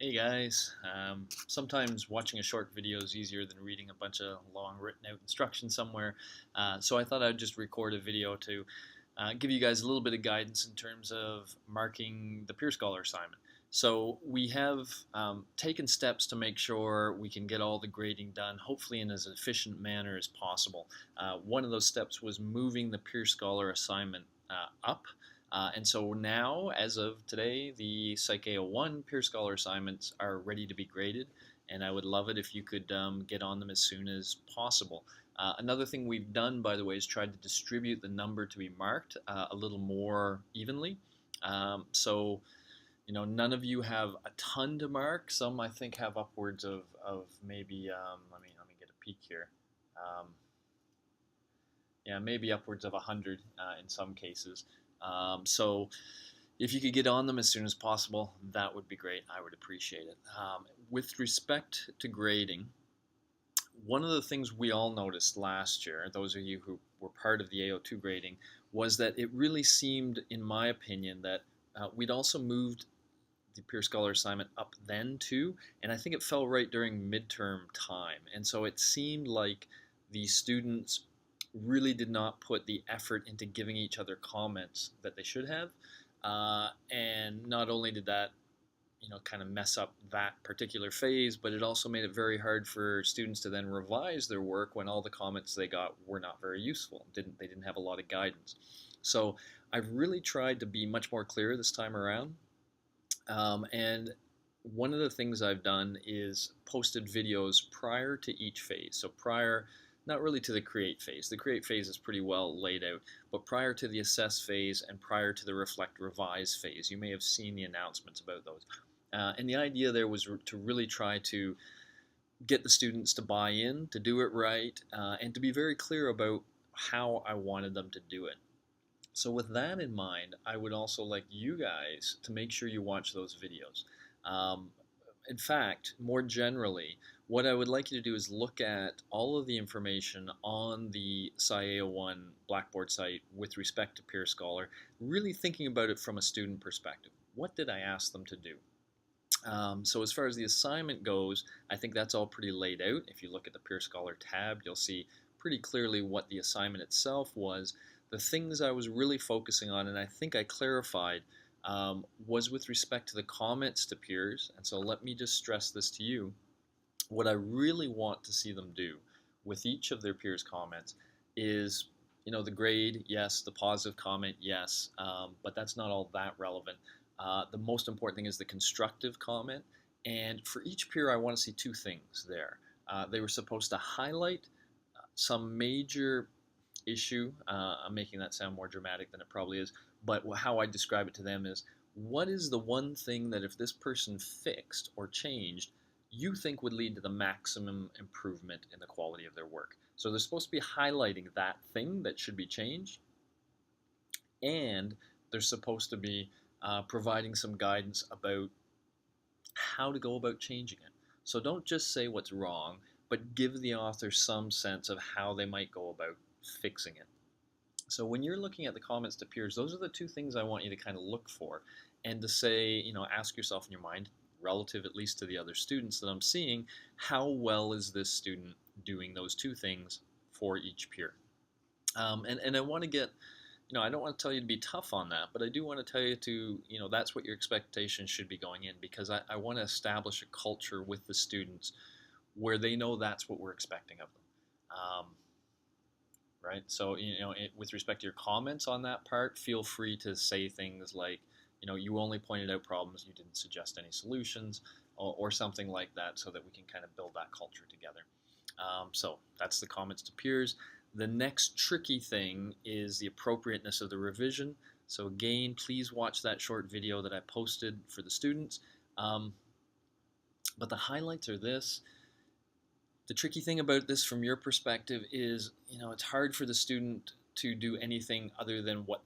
Hey guys, sometimes watching a short video is easier than reading a bunch of long written out instructions somewhere. So I thought I'd just record a video to give you guys a little bit of guidance in terms of marking the Peer Scholar assignment. So we have taken steps to make sure we can get all the grading done, hopefully in as efficient manner as possible. One of those steps was moving the Peer Scholar assignment up. And so now, as of today, the Psych 1 Peer Scholar assignments are ready to be graded, and I would love it if you could get on them as soon as possible. Another thing we've done, by the way, is tried to distribute the number to be marked a little more evenly. So, none of you have a ton to mark. Some, I think, have upwards of maybe, let me get a peek here. Um, yeah, maybe upwards of 100 in some cases. So if you could get on them as soon as possible, that would be great. I would appreciate it. With respect to grading, one of the things we all noticed last year, those of you who were part of the AO2 grading, was that it really seemed, in my opinion, that we'd also moved the Peer Scholar assignment up then too, and I think it fell right during midterm time. And so it seemed like the students really did not put the effort into giving each other comments that they should have. And not only did that, kind of mess up that particular phase, but it also made it very hard for students to then revise their work when all the comments they got were not very useful. They didn't have a lot of guidance. So I've really tried to be much more clear this time around. And one of the things I've done is posted videos prior to each phase. So prior, not really to the create phase. The create phase is pretty well laid out, but prior to the assess phase and prior to the reflect revise phase, you may have seen the announcements about those. And the idea there was to really try to get the students to buy in, to do it right, and to be very clear about how I wanted them to do it. So with that in mind, I would also like you guys to make sure you watch those videos. Um, in fact, more generally, what I would like you to do is look at all of the information on the SciAO1 Blackboard site with respect to Peer Scholar, really thinking about it from a student perspective. What did I ask them to do? So as far as the assignment goes, I think that's all pretty laid out. If you look at the Peer Scholar tab, you'll see pretty clearly what the assignment itself was. The things I was really focusing on, and I think I clarified, was with respect to the comments to peers. And so let me just stress this to you. What I really want to see them do with each of their peers' comments is, the grade, yes, the positive comment, yes, but that's not all that relevant. The most important thing is the constructive comment. And for each peer, I want to see two things there. They were supposed to highlight some major issue. I'm making that sound more dramatic than it probably is, but how I describe it to them is, what is the one thing that if this person fixed or changed, you think would lead to the maximum improvement in the quality of their work? So they're supposed to be highlighting that thing that should be changed, and they're supposed to be providing some guidance about how to go about changing it. So don't just say what's wrong, but give the author some sense of how they might go about fixing it. So when you're looking at the comments to peers, those are the two things I want you to kind of look for, and to say, ask yourself in your mind, relative at least to the other students that I'm seeing, how well is this student doing those two things for each peer? And I want to get, I don't want to tell you to be tough on that, but I do want to tell you to, that's what your expectations should be going in, because I want to establish a culture with the students where they know that's what we're expecting of them. Right? So, with respect to your comments on that part, feel free to say things like, you only pointed out problems, you didn't suggest any solutions, or something like that, so that we can kind of build that culture together. So that's the comments to peers. The next tricky thing is the appropriateness of the revision. So again, please watch that short video that I posted for the students. But the highlights are this. The tricky thing about this from your perspective is, it's hard for the student to do anything other than what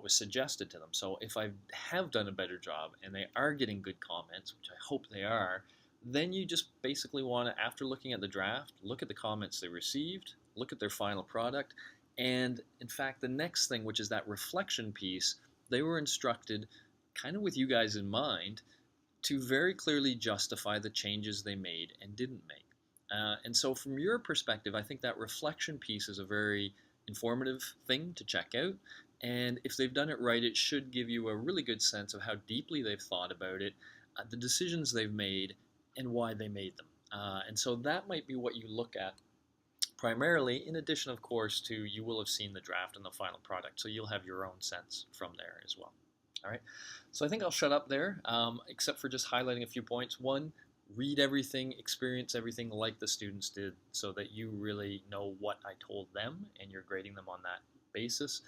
was suggested to them. So if I have done a better job and they are getting good comments, which I hope they are, then you just basically want to, after looking at the draft, look at the comments they received, look at their final product, and in fact, the next thing, which is that reflection piece, they were instructed, kind of with you guys in mind, to very clearly justify the changes they made and didn't make. And so, from your perspective, I think that reflection piece is a very informative thing to check out. And if they've done it right, it should give you a really good sense of how deeply they've thought about it, the decisions they've made, and why they made them. And so, that might be what you look at primarily, in addition, of course, to you will have seen the draft and the final product. So, you'll have your own sense from there as well. All right. So I think I'll shut up there, except for just highlighting a few points. One, read everything, experience everything like the students did so that you really know what I told them and you're grading them on that basis.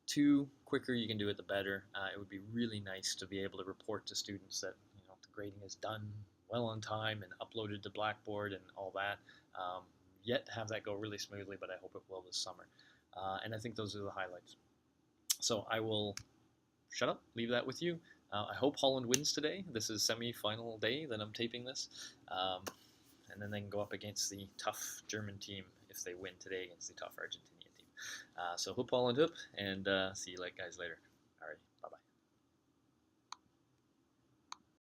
Two, quicker you can do it, the better. It would be really nice to be able to report to students that the grading is done well on time and uploaded to Blackboard and all that. Yet to have that go really smoothly, but I hope it will this summer. And I think those are the highlights. So I will shut up, leave that with you. I hope Holland wins today. This is semi-final day that I'm taping this. And then they can go up against the tough German team if they win today against the tough Argentinian team. So hope Holland up, and see you guys later. All right, bye-bye.